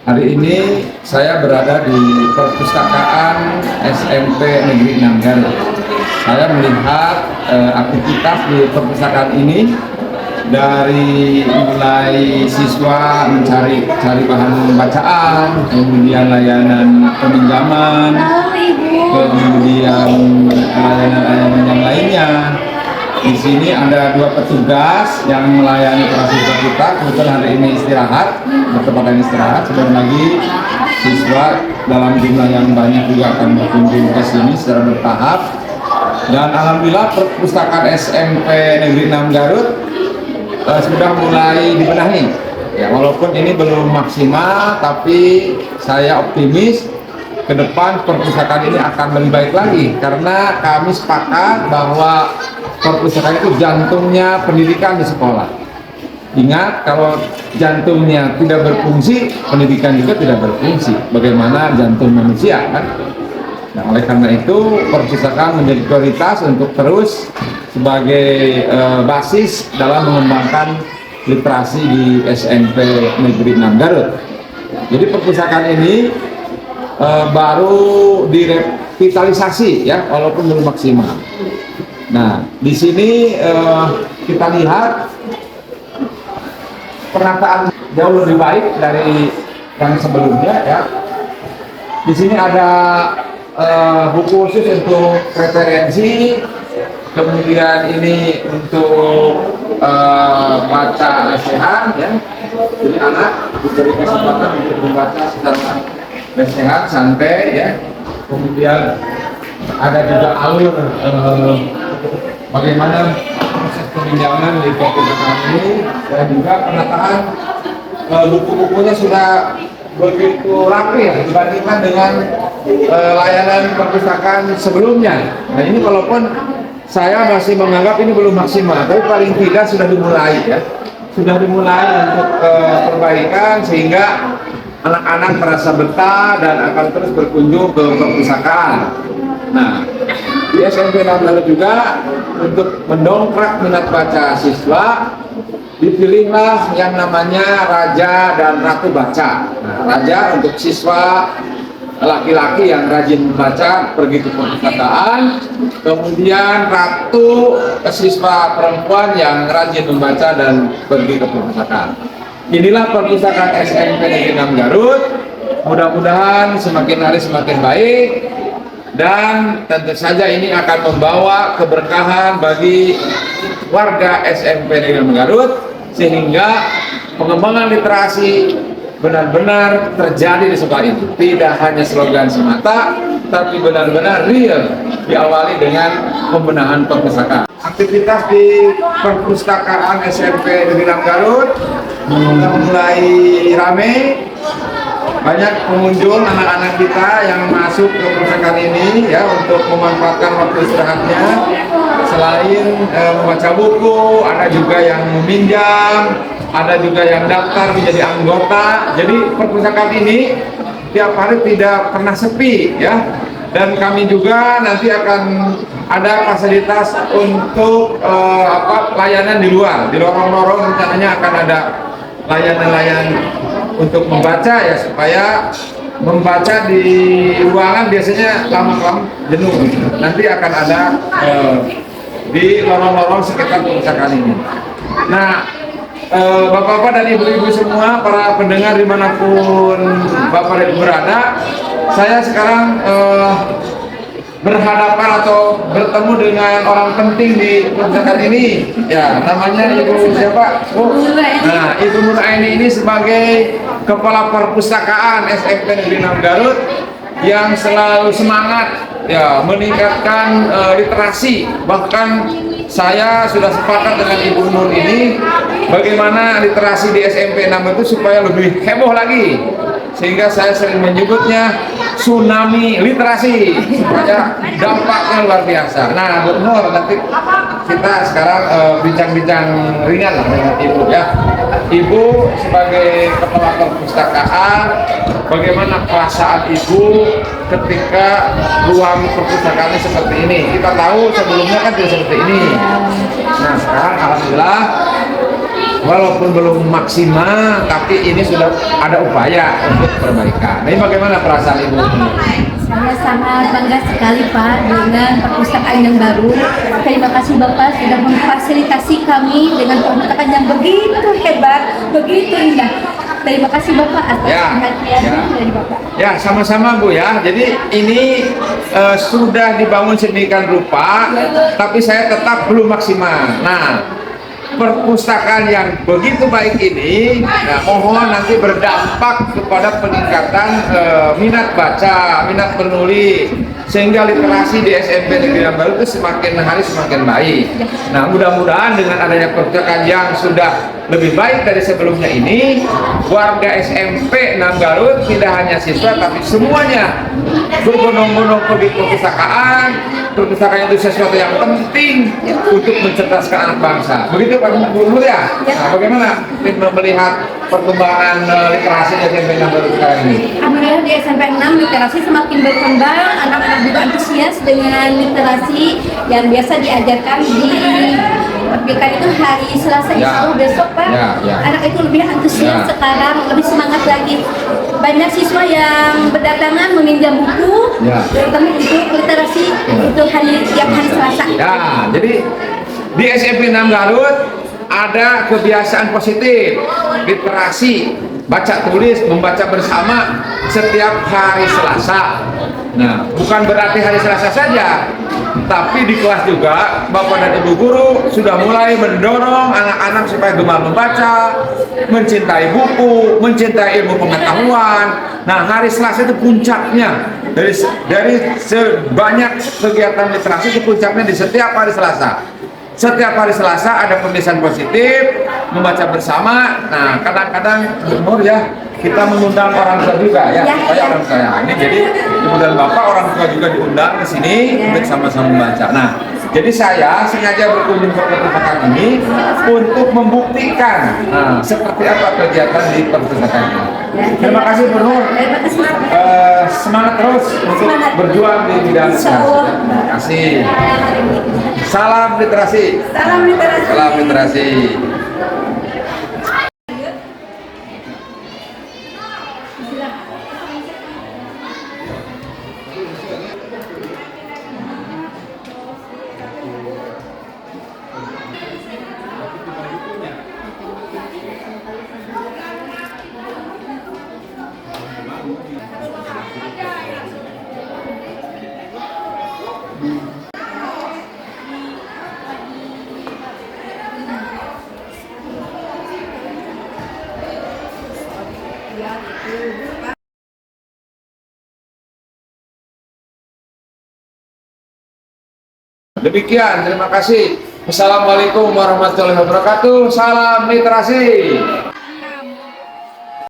Hari ini saya berada di perpustakaan SMP Negeri 6 Garut. Saya melihat aktivitas di perpustakaan ini dari mulai siswa mencari bahan bacaan, kemudian layanan peminjaman, kemudian layanan-layanan yang lainnya. Di sini ada 2 petugas yang melayani para siswa kita. Kebetulan hari ini istirahat, bertepatan istirahat. Sebentar lagi siswa dalam jumlah yang banyak juga akan berkunjung ke sini secara bertahap. Dan alhamdulillah perpustakaan SMP Negeri 6 Garut sudah mulai dibenahi. Ya, walaupun ini belum maksimal, tapi saya optimis ke depan perpustakaan ini akan lebih baik lagi, karena kami sepakat bahwa perpustakaan itu jantungnya pendidikan di sekolah. Ingat, kalau jantungnya tidak berfungsi, pendidikan juga tidak berfungsi. Bagaimana jantung manusia, kan? Nah, oleh karena itu perpustakaan menjadi prioritas untuk terus sebagai basis dalam mengembangkan literasi di SMP Negeri 6 Garut. Jadi perpustakaan ini baru direvitalisasi, ya, walaupun belum maksimal. Nah, di sini kita lihat penataan jauh lebih baik dari yang sebelumnya, ya. Di sini ada buku khusus untuk referensi, kemudian ini untuk baca lesehan, ya. Jadi anak diberi kesempatan untuk membaca secara lesehan, santai, ya. Kemudian ada juga alur bagaimana proses peminjaman di perpustakaan ini, dan juga penataan buku-bukunya sudah begitu rapi, ya, dibandingkan dengan layanan perpustakaan sebelumnya. Nah, ini walaupun saya masih menganggap ini belum maksimal, tapi paling tidak sudah dimulai, ya. Sudah dimulai untuk perbaikan sehingga anak-anak merasa betah dan akan terus berkunjung ke perpustakaan. Nah, di SMP 6 Garut juga untuk mendongkrak minat baca siswa, dipilihlah yang namanya Raja dan Ratu Baca. Nah, Raja untuk siswa laki-laki yang rajin membaca, pergi ke perpustakaan. Kemudian Ratu siswa perempuan yang rajin membaca dan pergi ke perpustakaan. Inilah perpustakaan SMP Negeri 6 Garut. Mudah-mudahan semakin hari semakin baik, dan tentu saja ini akan membawa keberkahan bagi warga SMP Negeri 6 Garut, sehingga pengembangan literasi benar-benar terjadi di sekolah itu. Tidak hanya slogan semata, tapi benar-benar real, diawali dengan pembenahan perpustakaan. Aktivitas di perpustakaan SMP Negeri 6 Garut sudah mulai ramai. Banyak pengunjung anak-anak kita yang masuk ke perpustakaan ini, ya, untuk memanfaatkan waktu istirahatnya. Selain membaca buku, ada juga yang meminjam, ada juga yang daftar menjadi anggota. Jadi perpustakaan ini tiap hari tidak pernah sepi, ya. Dan kami juga nanti akan ada fasilitas untuk layanan di luar. Di lorong-lorong rencananya akan ada layanan-layanan untuk membaca, ya, supaya membaca di ruangan biasanya lama-lama jenuh. Nanti akan ada di lorong-lorong sekitar perpustakaan ini. Nah, bapak-bapak dan ibu-ibu semua, para pendengar dimanapun bapak dan ibu berada, saya sekarang berhadapan atau bertemu dengan orang penting di perpustakaan ini, ya. Namanya Ibu siapa? Nah, Ibu Nuraini ini sebagai Kepala Perpustakaan SMP Negeri 6 Garut yang selalu semangat, ya, meningkatkan literasi. Bahkan saya sudah sepakat dengan Ibu Nur ini bagaimana literasi di SMP 6 itu supaya lebih heboh lagi, sehingga saya sering menyebutnya tsunami literasi, supaya dampaknya luar biasa. Nah, Bu Nur, nanti kita sekarang bincang-bincang ringan lah dengan Ibu, ya. Ibu sebagai Kepala Perpustakaan, bagaimana perasaan Ibu ketika ruang perpustakaannya seperti ini? Kita tahu sebelumnya kan tidak seperti ini. Nah, sekarang alhamdulillah walaupun belum maksimal, tapi ini sudah ada upaya untuk perbaikan. Ini bagaimana perasaan Ibu? Saya sangat bangga sekali Pak dengan perpustakaan yang baru. Terima kasih Bapak sudah memfasilitasi kami dengan perpustakaan yang begitu hebat, begitu indah. Terima kasih Bapak atas perhatiannya dari Bapak. Ya, sama-sama Bu ya. Jadi ini sudah dibangun sedemikian rupa, tapi saya tetap belum maksimal. Nah, perpustakaan yang begitu baik ini, mohon nanti berdampak kepada peningkatan minat baca, minat menulis, sehingga literasi di SMP Negeri Nambaru itu semakin hari semakin baik. Nah, mudah-mudahan dengan adanya perpustakaan yang sudah lebih baik dari sebelumnya ini, warga SMP Nambaru tidak hanya siswa tapi semuanya berbondong-bondong pergi ke perpustakaan. Perpustakaan itu sesuatu yang penting untuk mencerdaskan anak bangsa. Begitu Pak Gubernur ya? Nah, bagaimana melihat perkembangan literasi di SMP Nambaru sekarang ini? Alhamdulillah di SMP 6 literasi semakin berkembang, anak-anak juga antusias dengan literasi yang biasa diajarkan di perpikan itu hari Selasa, insya Allah besok Pak. Anak itu lebih antusias sekarang, lebih semangat lagi. Banyak siswa yang berdatangan meminjam buku, terutama untuk literasi itu tiap hari Selasa. Ya, jadi di SMP 6 Garut ada kebiasaan positif, literasi, baca tulis, membaca bersama setiap hari Selasa. Nah, bukan berarti hari Selasa saja, tapi di kelas juga Bapak dan Ibu guru sudah mulai mendorong anak-anak supaya gemar membaca, mencintai buku, mencintai ilmu pengetahuan. Nah, hari Selasa itu puncaknya dari sebanyak kegiatan literasi, itu puncaknya di setiap hari Selasa. Setiap hari Selasa ada pembiasaan positif, membaca bersama. Nah, kadang-kadang Gubernur ya, kita mengundang orang tua juga ya, supaya orang tua ini. Jadi Ibu dan Bapak orang tua juga diundang ke sini untuk sama-sama membaca. Nah, jadi saya sengaja berkunjung ke perpustakaan ini untuk membuktikan seperti apa kegiatan di perpustakaan ini. Terima kasih Gubernur. Semangat terus untuk berjuang di bidang literasi. Terima kasih. Salam literasi. Salam literasi. Salam literasi. Demikian, terima kasih. Assalamualaikum warahmatullahi wabarakatuh. Salam literasi.